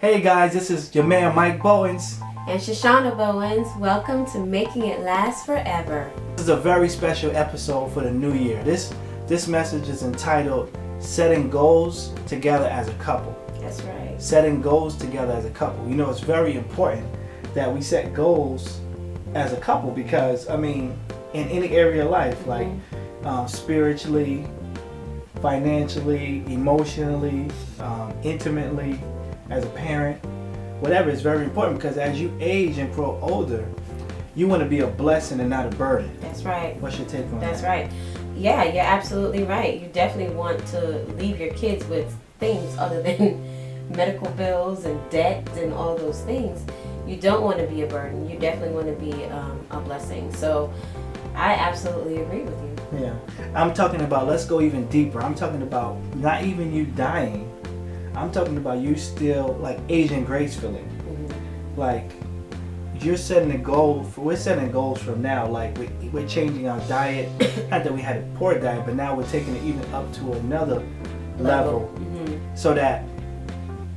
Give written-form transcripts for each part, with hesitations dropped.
Hey guys, this is your man Mike Bowens. And Shoshana Bowens. Welcome to Making It Last Forever. This is a very special episode for the new year. This message is entitled Setting Goals Together as a Couple. That's right. Setting goals together as a couple. You know, it's very important that we set goals as a couple because, in any area of life, like spiritually, financially, emotionally, intimately, as a parent, whatever, is very important because as you age and grow older, you want to be a blessing and not a burden. That's right. What's your take on that? That's right. Yeah, you're absolutely right. You definitely want to leave your kids with things other than medical bills and debt and all those things. You don't want to be a burden. You definitely want to be a blessing. So I absolutely agree with you. Yeah. I'm talking about, let's go even deeper. I'm talking about not even you dying. I'm talking about you still like aging gracefully. Mm-hmm. Like you're setting a goal. We're setting goals from now. Like we're changing our diet. Not that we had a poor diet, but now we're taking it even up to another level. Mm-hmm. So that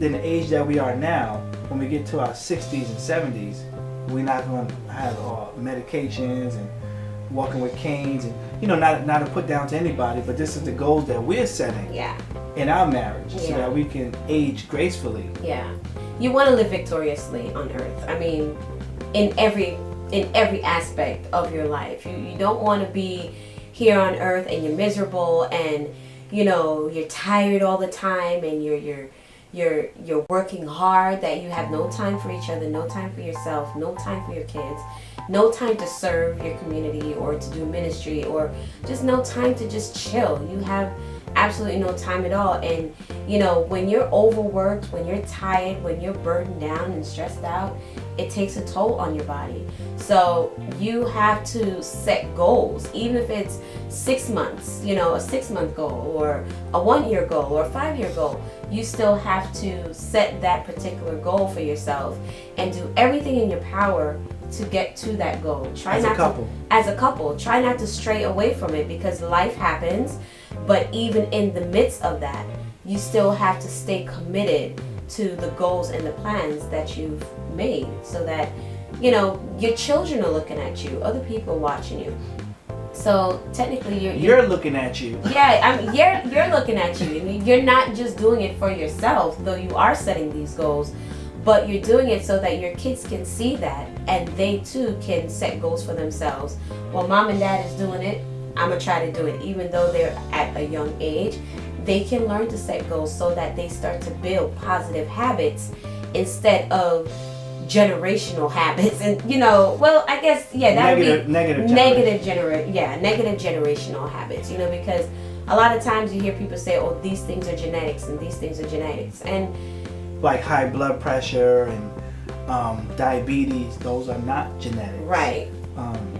in the age that we are now, when we get to our 60s and 70s, we're not going to have medications and walking with canes and not to put down to anybody, but this is the goals that we're setting. Yeah. In our marriage, so that we can age gracefully. Yeah, you want to live victoriously on earth. I mean, in every aspect of your life. You don't want to be here on earth and you're miserable and you're tired all the time and you're working hard, that you have no time for each other, no time for yourself, no time for your kids, no time to serve your community or to do ministry, or just no time to just chill. You have absolutely no time at all. And when you're overworked, when you're tired, when you're burdened down and stressed out, it takes a toll on your body. So you have to set goals, even if it's 6 months, a 6-month goal or a 1-year goal or a 5-year goal. You still have to set that particular goal for yourself and do everything in your power to get to that goal. As a couple, try not to stray away from it because life happens. But even in the midst of that, you still have to stay committed to the goals and the plans that you've made, so that your children are looking at you, other people are watching you. So technically, you're looking at you. Yeah, you're looking at you. You're not just doing it for yourself, though you are setting these goals, but you're doing it so that your kids can see that and they too can set goals for themselves. Well, mom and dad is doing it, I'm gonna try to do it. Even though they're at a young age, they can learn to set goals so that they start to build positive habits instead of generational habits. And I guess that would be negative generational habits. Because a lot of times you hear people say, "Oh, these things are genetics and these things are genetics," and like high blood pressure and diabetes, those are not genetic. Right.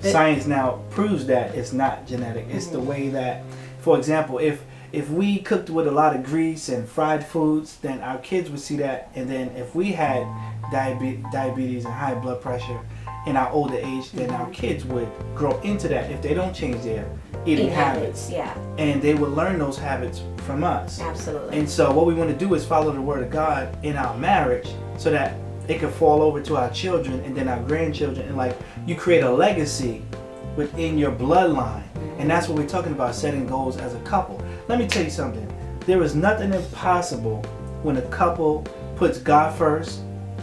Science now proves that it's not genetic. It's the way that, for example, if we cooked with a lot of grease and fried foods, then our kids would see that. And then if we had diabetes and high blood pressure in our older age, then our kids would grow into that if they don't change their eating habits. Yeah. And they would learn those habits from us. Absolutely. And so what we want to do is follow the word of God in our marriage so that it can fall over to our children and then our grandchildren, and you create a legacy within your bloodline. And that's what we're talking about, setting goals as a couple. Let me tell you something. There is nothing impossible when a couple puts God first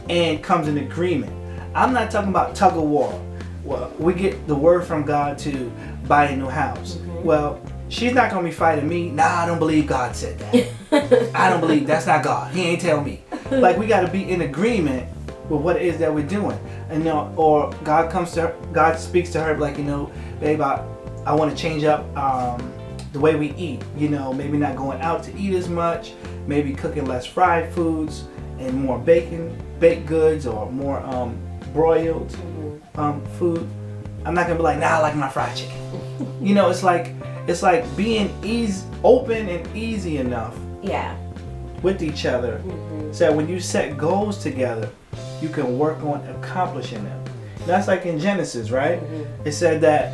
and comes in agreement. I'm not talking about tug of war. Well, we get the word from God to buy a new house. Well, she's not going to be fighting me. Nah, I don't believe God said that. I don't believe, that's not God. He ain't tell me. We got to be in agreement with what it is that we're doing. And or God speaks to her babe, I want to change up the way we eat. Maybe not going out to eat as much, maybe cooking less fried foods and more baked goods, or more broiled food. I'm not gonna be like, nah, I like my fried chicken. It's like being open and easy enough. Yeah. With each other, so when you set goals together, you can work on accomplishing them. That's like in Genesis, right? It said that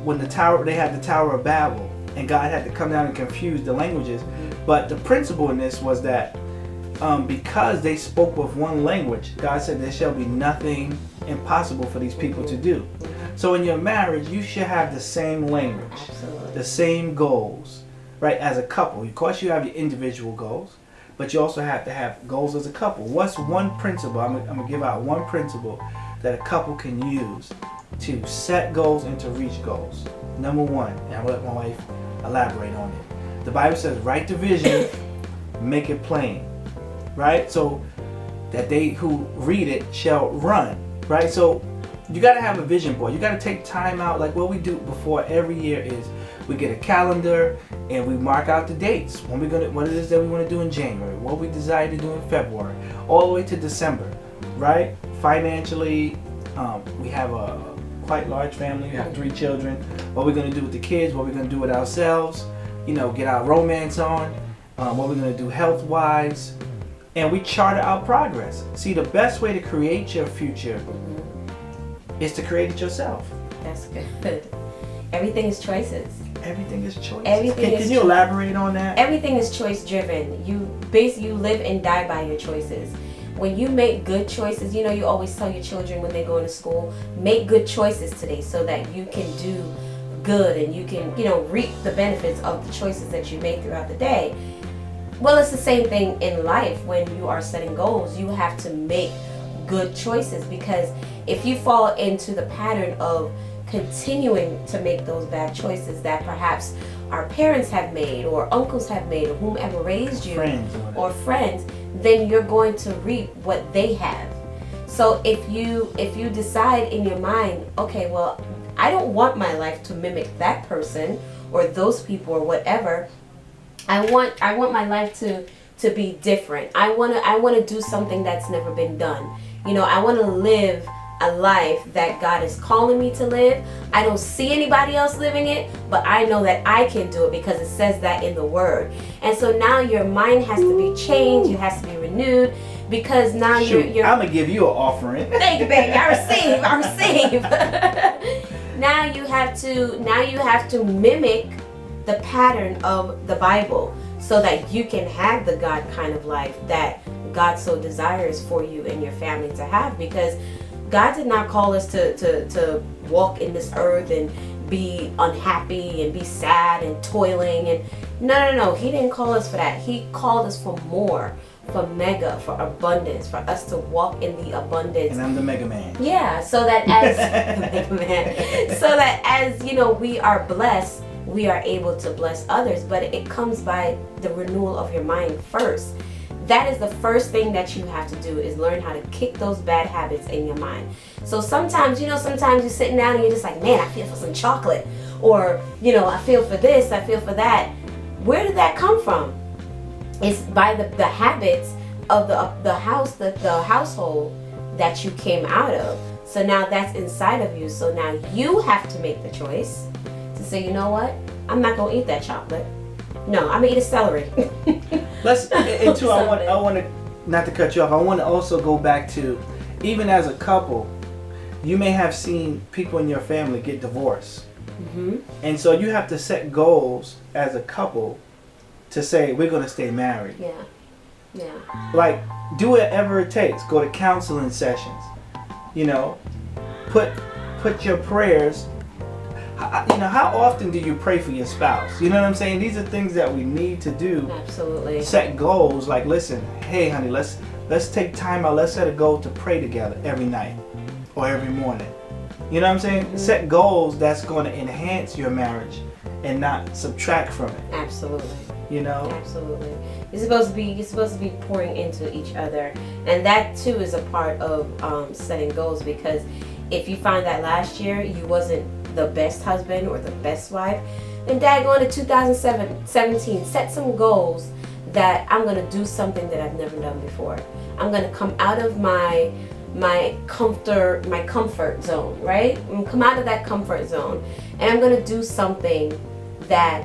when they had the Tower of Babel, and God had to come down and confuse the languages. But the principle in this was that because they spoke with one language, God said there shall be nothing impossible for these people to do. So in your marriage, you should have the same language, Absolutely. the same goals, right? As a couple, of course, you have your individual goals, but you also have to have goals as a couple. What's one principle? I'm gonna give out one principle that a couple can use to set goals and to reach goals. Number one, and I'll let my wife elaborate on it. The Bible says, write the vision, make it plain, right? So that they who read it shall run, right? So you got to have a vision board. You got to take time out. Like what we do before every year is we get a calendar and we mark out the dates when we're gonna, what it is that we want to do in January, what we desire to do in February, all the way to December, right? Financially, we have a quite large family. We have 3 children. What we're gonna do with the kids, what we're gonna do with ourselves, you know, get our romance on, what we're gonna do health-wise, and we chart out progress. See, the best way to create your future is to create it yourself. That's good. Everything is choices. Everything is choice. Everything is Can you elaborate on that? Everything is choice driven. You live and die by your choices. When you make good choices, you know, you always tell your children when they go into school, make good choices today so that you can do good and you can, you know, reap the benefits of the choices that you make throughout the day. Well, it's the same thing in life. When you are setting goals, you have to make good choices, because if you fall into the pattern of continuing to make those bad choices that perhaps our parents have made or uncles have made or whomever raised you, or friends, then you're going to reap what they have. So if you decide in your mind, okay, well, I don't want my life to mimic that person or those people or whatever. I want my life to be different. I want to do something that's never been done. You know, I want to live a life that God is calling me to live. I don't see anybody else living it, but I know that I can do it because it says that in the Word. And so now your mind has to be changed, it has to be renewed, because now you're I'm gonna give you an offering. Thank you, baby. I receive. Now you have to mimic the pattern of the Bible so that you can have the God kind of life that God so desires for you and your family to have, because God did not call us to walk in this earth and be unhappy and be sad and toiling and no. He didn't call us for that. He called us for more, for mega, for abundance, for us to walk in the abundance. And I'm the mega man. Yeah, so that as you know, we are blessed, we are able to bless others, but it comes by the renewal of your mind first. That is the first thing that you have to do, is learn how to kick those bad habits in your mind. So sometimes you're sitting down and you're just like, man, I feel for some chocolate. Or, you know, I feel for this, I feel for that. Where did that come from? It's by the habits of the household that you came out of. So now that's inside of you. So now you have to make the choice to say, you know what? I'm not going to eat that chocolate. No, I'm going to eat a celery. I want to, not to cut you off, I want to also go back to, even as a couple, you may have seen people in your family get divorced. Mm-hmm. And so you have to set goals as a couple to say, we're going to stay married. Yeah. Like, do whatever it takes. Go to counseling sessions. You know, put your prayers. You know, how often do you pray for your spouse? You know what I'm saying? These are things that we need to do. Absolutely. Set goals. Like, listen, hey, honey, let's take time out. Let's set a goal to pray together every night or every morning. You know what I'm saying? Mm-hmm. Set goals that's going to enhance your marriage and not subtract from it. Absolutely. You know? Absolutely. You're supposed to be pouring into each other, and that too is a part of setting goals, because if you find that last year you wasn't the best husband or the best wife, then daggone it, 2017, set some goals that I'm going to do something that I've never done before. I'm going to come out of my comfort zone, right? I'm going to come out of that comfort zone, and I'm going to do something that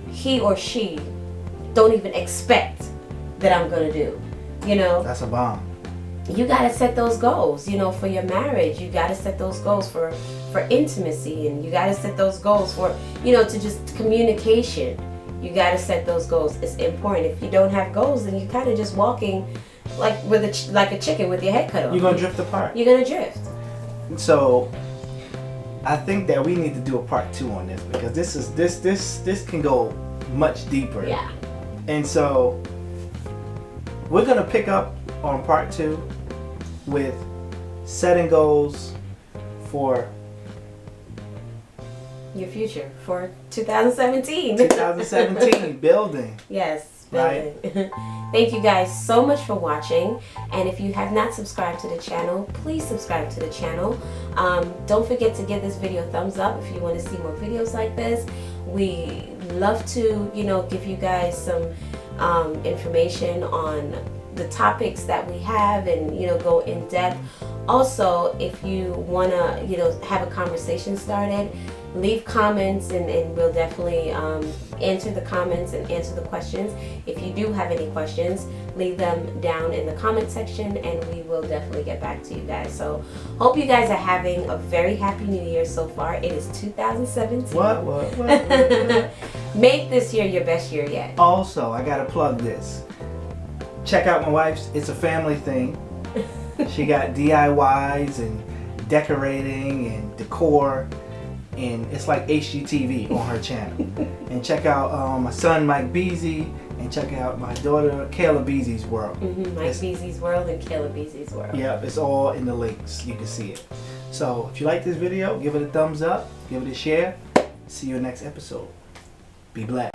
he or she don't even expect that I'm going to do. You know? That's a bomb. You got to set those goals, you know, for your marriage. You got to set those goals for intimacy, and you got to set those goals for, you know, to just communication. You got to set those goals. It's important. If you don't have goals, then you're kind of just walking like like a chicken with your head cut off. You're gonna drift apart. You're gonna drift. So I think that we need to do a part 2 on this, because this can go much deeper. Yeah. And so we're gonna pick up on part 2 with setting goals for Your future for 2017. 2017, building. Yes, building. Thank you guys so much for watching. And if you have not subscribed to the channel, please subscribe to the channel. Don't forget to give this video a thumbs up if you want to see more videos like this. We love to, give you guys some information on the topics that we have and, go in depth. Also, if you want to, have a conversation started, leave comments and we'll definitely answer the comments and answer the questions. If you do have any questions, leave them down in the comment section and we will definitely get back to you guys. So hope you guys are having a very happy new year so far. It is 2017. What? Make this year your best year yet. Also, I gotta plug this. Check out my wife's It's a Family Thing. She got DIYs and decorating and decor, and it's like HGTV on her channel. And check out my son Mike Beasy, and check out my daughter Kayla Beasy's World. Mike Beasy's World and Kayla Beasy's World. Yep, it's all in the links. You can see it. So if you like this video, give it a thumbs up, give it a share. See you in the next episode. Be blessed.